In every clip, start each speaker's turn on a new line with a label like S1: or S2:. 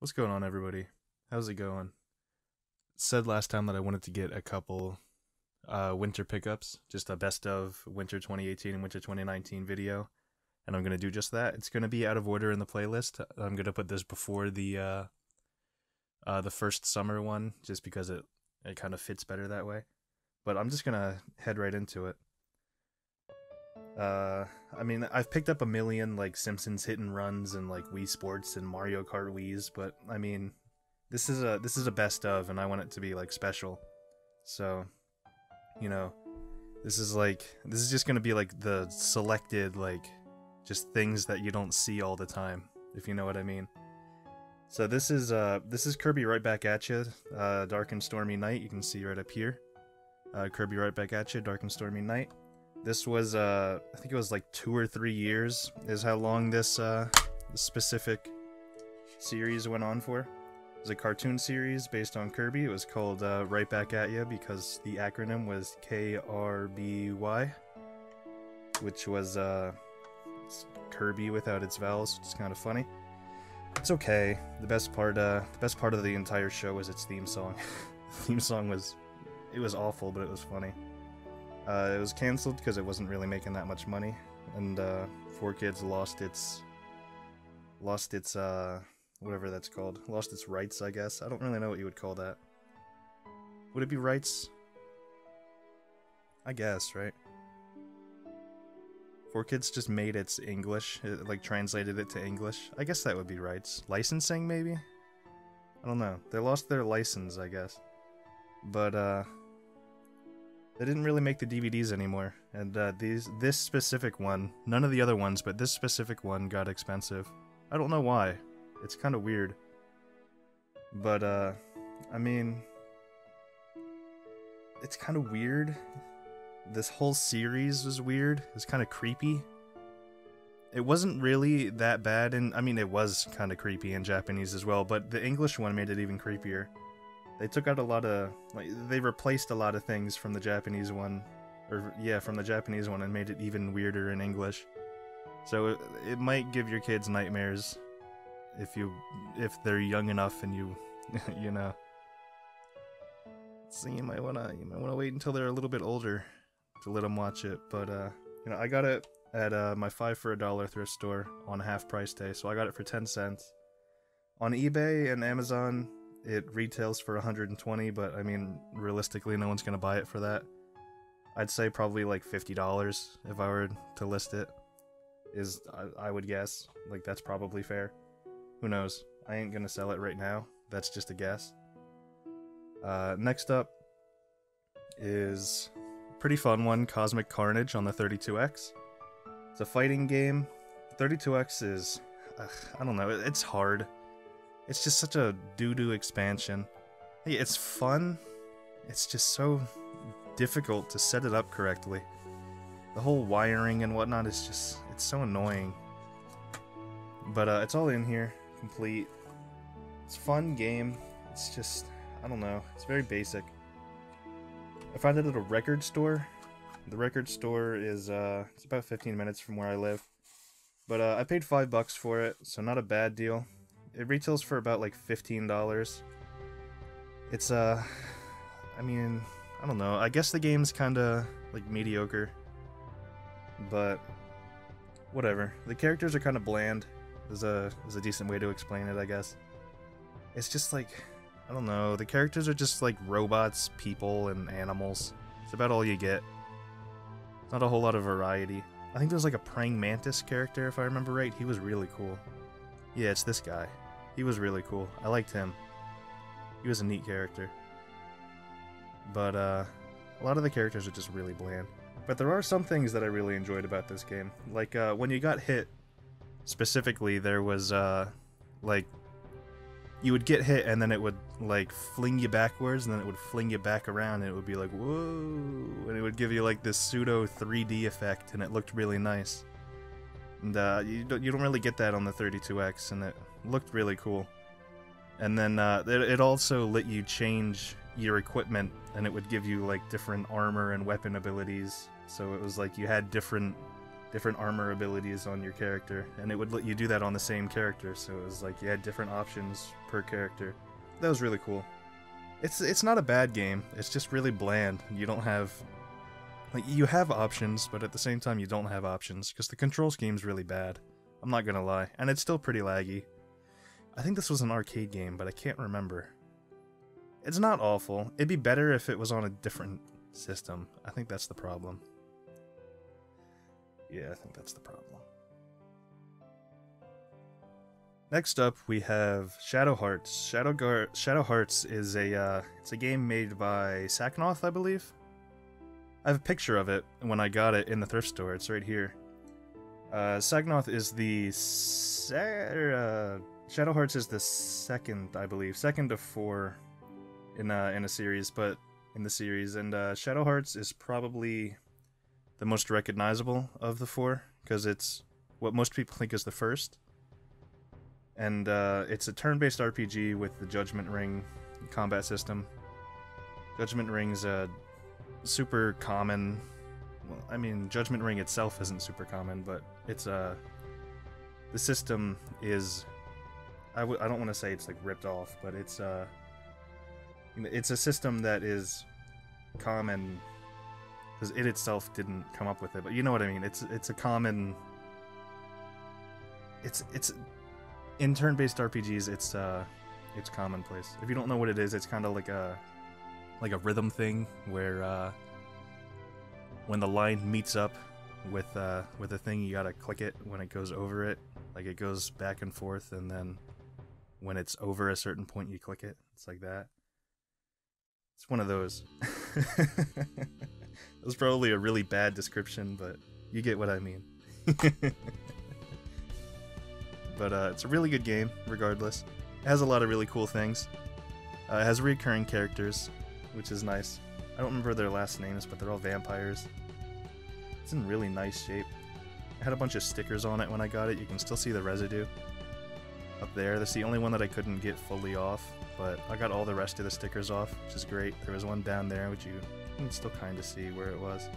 S1: What's going on, everybody? How's it going? Said last time that I wanted to get a couple winter pickups, just a best of winter 2018 and winter 2019 video, and I'm gonna do just that. It's gonna be out of order in the playlist. I'm gonna put this before the first summer one, just because it kind of fits better that way. But I'm just gonna head right into it. I mean, I've picked up a million like Simpsons hit and runs and like Wii Sports and Mario Kart Wii's, but I mean, this is a best of, and I want it to be like special. So, you know, this is just gonna be like the selected like just things that you don't see all the time, if you know what I mean. So this is Kirby Right Back at You, Dark and Stormy Night. You can see right up here. Kirby Right Back at You, Dark and Stormy Night. This was I think it was like 2 or 3 years is how long this specific series went on for. It was a cartoon series based on Kirby. It was called Right Back at Ya because the acronym was KRBY, which was Kirby without its vowels, which is kind of funny. It's okay. The best part of the entire show was its theme song. The theme song was awful, but it was funny. It was canceled because it wasn't really making that much money, and 4Kids lost its whatever that's called, lost its rights, I guess. I don't really know what you would call that. Would it be rights? I guess, right? 4Kids just made its English, it, like translated it to English. I guess that would be rights. Licensing, maybe? I don't know. They lost their license, I guess. But they didn't really make the DVDs anymore, and this specific one, none of the other ones, but this specific one got expensive. I don't know why. It's kind of weird. But, I mean, it's kind of weird. This whole series was weird. It was kind of creepy. It wasn't really that bad, and I mean, it was kind of creepy in Japanese as well, but the English one made it even creepier. They took out a lot of, like, they replaced a lot of things from the Japanese one, or yeah, from the Japanese one, and made it even weirder in English. So it might give your kids nightmares if they're young enough and you you know. So you might wanna wait until they're a little bit older to let them watch it. But you know, I got it at my 5 for $1 thrift store on half price day, so I got it for 10 cents. On eBay and Amazon, it retails for 120, but I mean, realistically, no one's gonna buy it for that. I'd say probably like $50 if I were to list it. I would guess. Like, that's probably fair. Who knows? I ain't gonna sell it right now. That's just a guess. Next up is a pretty fun one, Cosmic Carnage on the 32X. It's a fighting game. 32X is, I don't know, it's hard. It's just such a doo-doo expansion. Hey, it's fun. It's just so difficult to set it up correctly. The whole wiring and whatnot is just, it's so annoying. But it's all in here, complete. It's a fun game. It's just, I don't know, it's very basic. I found it at a record store. The record store is, it's about 15 minutes from where I live. But I paid $5 for it, so not a bad deal. It retails for about like $15. It's I mean, I don't know. I guess the game's kinda like mediocre. But whatever. The characters are kinda bland. Is a decent way to explain it, I guess. It's just like, I don't know, the characters are just like robots, people, and animals. It's about all you get. Not a whole lot of variety. I think there's like a praying mantis character, if I remember right. He was really cool. Yeah, it's this guy. He was really cool. I liked him. He was a neat character. But a lot of the characters are just really bland. But there are some things that I really enjoyed about this game. Like when you got hit, specifically, there was like, you would get hit and then it would like fling you backwards, and then it would fling you back around, and it would be like, whoa, and it would give you like this pseudo 3D effect, and it looked really nice. And you don't really get that on the 32X, and it looked really cool. And then it also let you change your equipment, and it would give you like different armor and weapon abilities. So it was like you had different different armor abilities on your character, and it would let you do that on the same character, so it was like you had different options per character. That was really cool. It's not a bad game, it's just really bland. You don't have... Like, you have options, but at the same time you don't have options, because the control scheme's really bad. I'm not gonna lie. And it's still pretty laggy. I think this was an arcade game, but I can't remember. It's not awful. It'd be better if it was on a different system. I think that's the problem. Yeah, I think that's the problem. Next up, we have Shadow Hearts. Shadow Hearts is it's a game made by Saknoth, I believe. I have a picture of it when I got it in the thrift store. It's right here. Saknoth is the Shadow Hearts is the second, I believe, second of 4 in a series, but in the series, and Shadow Hearts is probably the most recognizable of the 4 because it's what most people think is the first. And it's a turn-based RPG with the Judgment Ring combat system. Judgment Ring's super common. Well, I mean, Judgment Ring itself isn't super common, but it's the system is. I don't want to say it's like ripped off, but it's a system that is common because it itself didn't come up with it. But you know what I mean. It's a common. It's in turn-based RPGs. It's commonplace. If you don't know what it is, it's kind of like a rhythm thing where when the line meets up with a thing, you gotta click it when it goes over it. Like it goes back and forth, and then when it's over a certain point, you click it. It's like that. It's one of those. That was probably a really bad description, but you get what I mean. But it's a really good game, regardless. It has a lot of really cool things. It has recurring characters, which is nice. I don't remember their last names, but they're all vampires. It's in really nice shape. I had a bunch of stickers on it when I got it. You can still see the residue up there. That's the only one that I couldn't get fully off, but I got all the rest of the stickers off, which is great. There was one down there, which you can still kind of see where it was.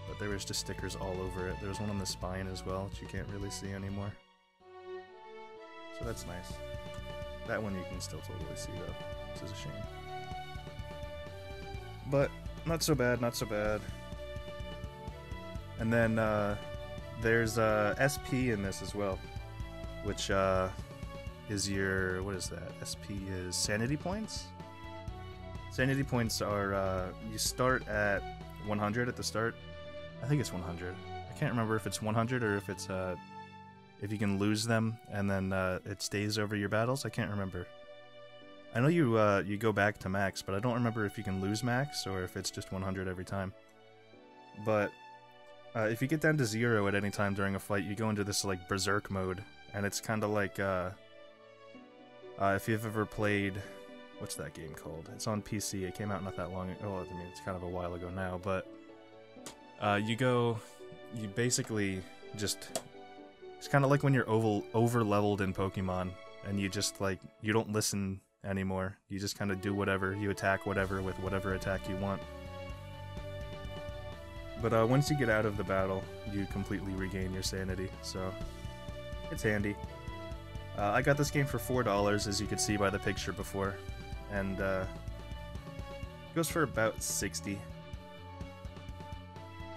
S1: But there was just stickers all over it. There was one on the spine as well, which you can't really see anymore. So that's nice. That one you can still totally see though, which is a shame. But not so bad, not so bad. And then there's SP in this as well, which is your, what is that? SP is sanity points? Sanity points are, you start at 100 at the start. I think it's 100. I can't remember if it's 100 or if it's if you can lose them and then it stays over your battles. I can't remember. I know you go back to max, but I don't remember if you can lose max or if it's just 100 every time. But if you get down to 0 at any time during a fight, you go into this like berserk mode, and it's kind of like if you've ever played, what's that game called? It's on PC. It came out not that long ago. Well, I mean, it's kind of a while ago now, but you basically just. It's kind of like when you're over-leveled in Pokemon, and you just, like, you don't listen anymore. You just kind of do whatever. You attack whatever with whatever attack you want. But once you get out of the battle, you completely regain your sanity, so it's handy. I got this game for $4, as you could see by the picture before, and it goes for about $60.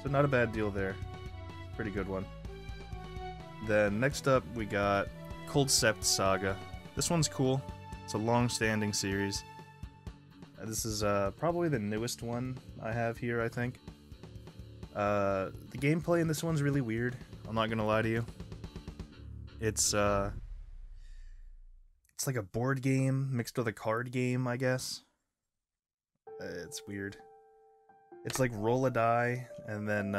S1: So not a bad deal there. Pretty good one. Then next up we got Cold Sept Saga. This one's cool. It's a long-standing series. This is probably the newest one I have here, I think. The gameplay in this one's really weird. I'm not gonna lie to you. It's like a board game mixed with a card game, I guess. It's weird. It's like roll a die and then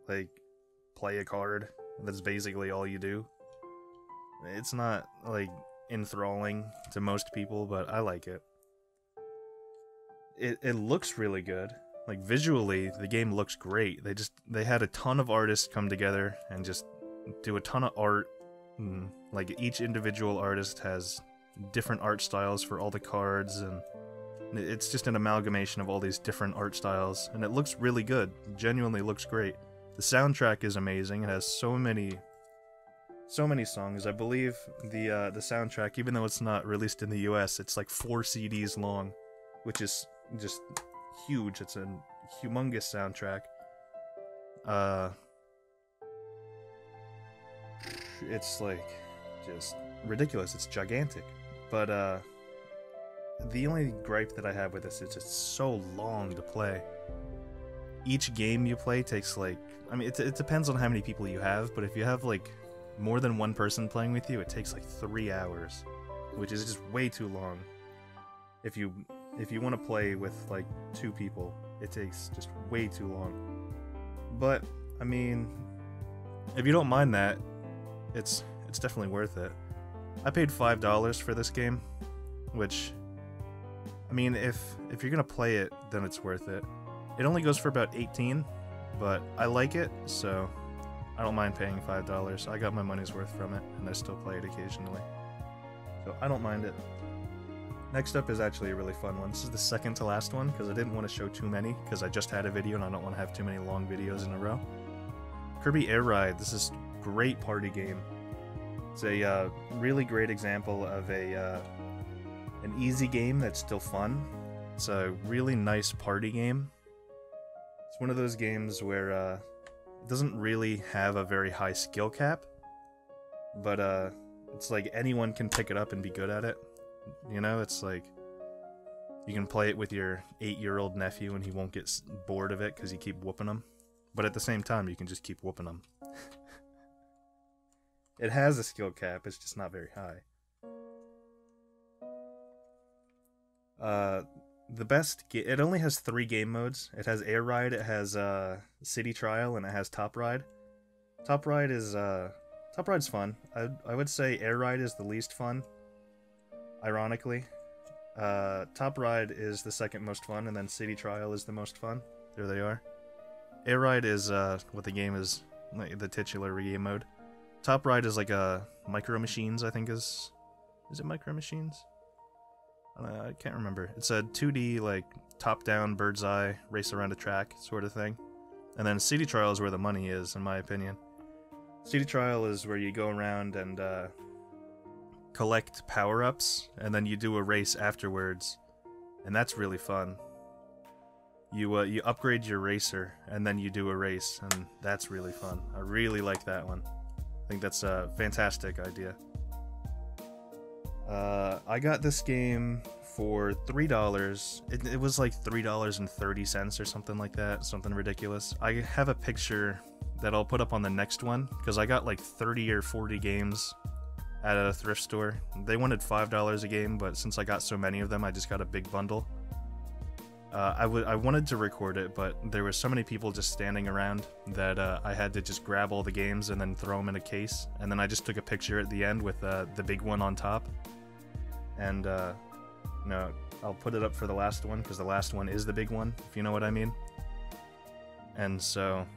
S1: like play a card. That's basically all you do. It's not like enthralling to most people, but I like it. It looks really good. Like visually, the game looks great. They had a ton of artists come together and just do a ton of art. Like each individual artist has different art styles for all the cards, and it's just an amalgamation of all these different art styles, and it looks really good. It genuinely looks great. The soundtrack is amazing. It has so many songs. I believe the soundtrack, even though it's not released in the US, it's like 4 CDs long, which is just huge. It's a humongous soundtrack. It's like just ridiculous. It's gigantic. But the only gripe that I have with this is it's so long to play. Each game you play takes like, I mean, it depends on how many people you have, but if you have like more than one person playing with you, it takes like 3 hours, which is just way too long. If you want to play with like 2 people, it takes just way too long. But I mean, if you don't mind that, it's definitely worth it. I paid $5 for this game, which, I mean, if you're gonna play it, then it's worth it. It only goes for about 18, but I like it, so I don't mind paying $5. I got my money's worth from it, and I still play it occasionally. So I don't mind it. Next up is actually a really fun one. This is the second to last one, because I didn't want to show too many, because I just had a video and I don't want to have too many long videos in a row. Kirby Air Ride. This is a great party game. It's a really great example of an easy game that's still fun. It's a really nice party game. It's one of those games where it doesn't really have a very high skill cap, but it's like anyone can pick it up and be good at it. You know, it's like you can play it with your 8-year-old nephew and he won't get bored of it because you keep whooping him. But at the same time, you can just keep whooping him. It has a skill cap, it's just not very high. The best it only has 3 game modes. It has Air Ride, it has City Trial, and it has Top Ride. Top Ride's fun. I would say Air Ride is the least fun, ironically. Top Ride is the second most fun, and then City Trial is the most fun. There they are. Air Ride is what the game is, like the titular game mode. Top Ride is like a Micro Machines, I think is it Micro Machines? I can't remember. It's a 2D, like, top-down, bird's eye, race around a track sort of thing. And then City Trial is where the money is, in my opinion. City Trial is where you go around and collect power-ups, and then you do a race afterwards. And that's really fun. You upgrade your racer, and then you do a race, and that's really fun. I really like that one. I think that's a fantastic idea. I got this game for $3. It was like $3.30 or something like that, something ridiculous. I have a picture that I'll put up on the next one, because I got like 30 or 40 games at a thrift store. They wanted $5 a game, but since I got so many of them, I just got a big bundle. I wanted to record it, but there were so many people just standing around that I had to just grab all the games and then throw them in a case, and then I just took a picture at the end with the big one on top. And, no, I'll put it up for the last one, because the last one is the big one, if you know what I mean. And so,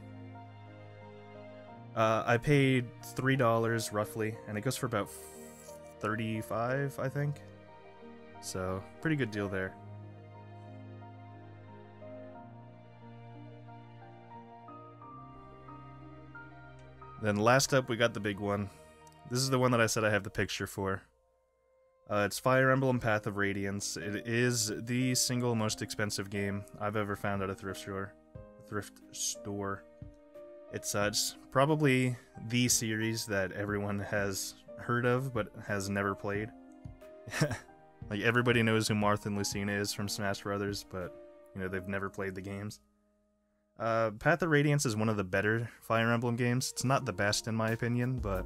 S1: I paid $3 roughly, and it goes for about $35, I think. So, pretty good deal there. Then last up, we got the big one. This is the one that I said I have the picture for. It's Fire Emblem Path of Radiance. It is the single most expensive game I've ever found at a thrift store. It's probably the series that everyone has heard of but has never played. Like, everybody knows who Marth and Lucina is from Smash Brothers, but, you know, they've never played the games. Path of Radiance is one of the better Fire Emblem games. It's not the best in my opinion, but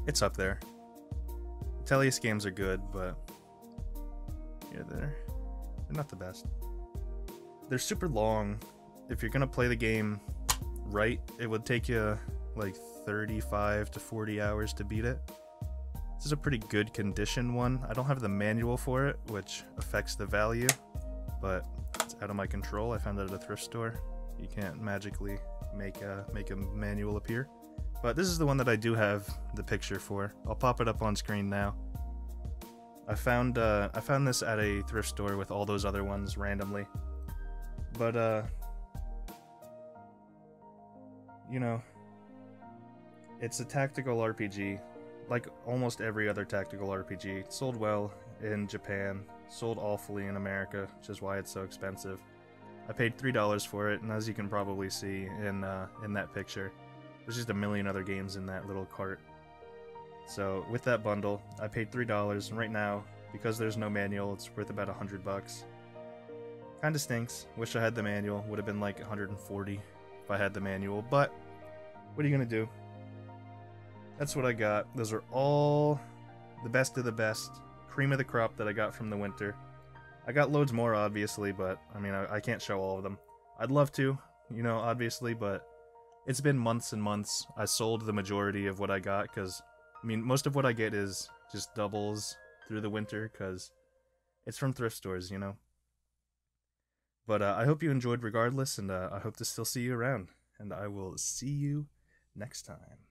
S1: it's up there. Tellius games are good, but yeah, they're not the best. They're super long. If you're gonna play the game right, it would take you like 35 to 40 hours to beat it. This is a pretty good condition one. I don't have the manual for it, which affects the value, but it's out of my control. I found it at a thrift store. You can't magically make a manual appear. But this is the one that I do have the picture for. I'll pop it up on screen now. I found this at a thrift store with all those other ones randomly. But you know, it's a tactical RPG, like almost every other tactical RPG. It sold well in Japan, sold awfully in America, which is why it's so expensive. I paid $3 for it, and as you can probably see in that picture, there's just a million other games in that little cart. So with that bundle, I paid $3, and right now, because there's no manual, it's worth about $100. Kinda stinks. Wish I had the manual. Would have been like 140 if I had the manual, but what are you gonna do? That's what I got. Those are all the best of the best, cream of the crop that I got from the winter. I got loads more, obviously, but I mean, I can't show all of them. I'd love to, you know, obviously, but it's been months and months. I sold the majority of what I got, because, I mean, most of what I get is just doubles through the winter, because it's from thrift stores, you know? But I hope you enjoyed regardless, and I hope to still see you around. And I will see you next time.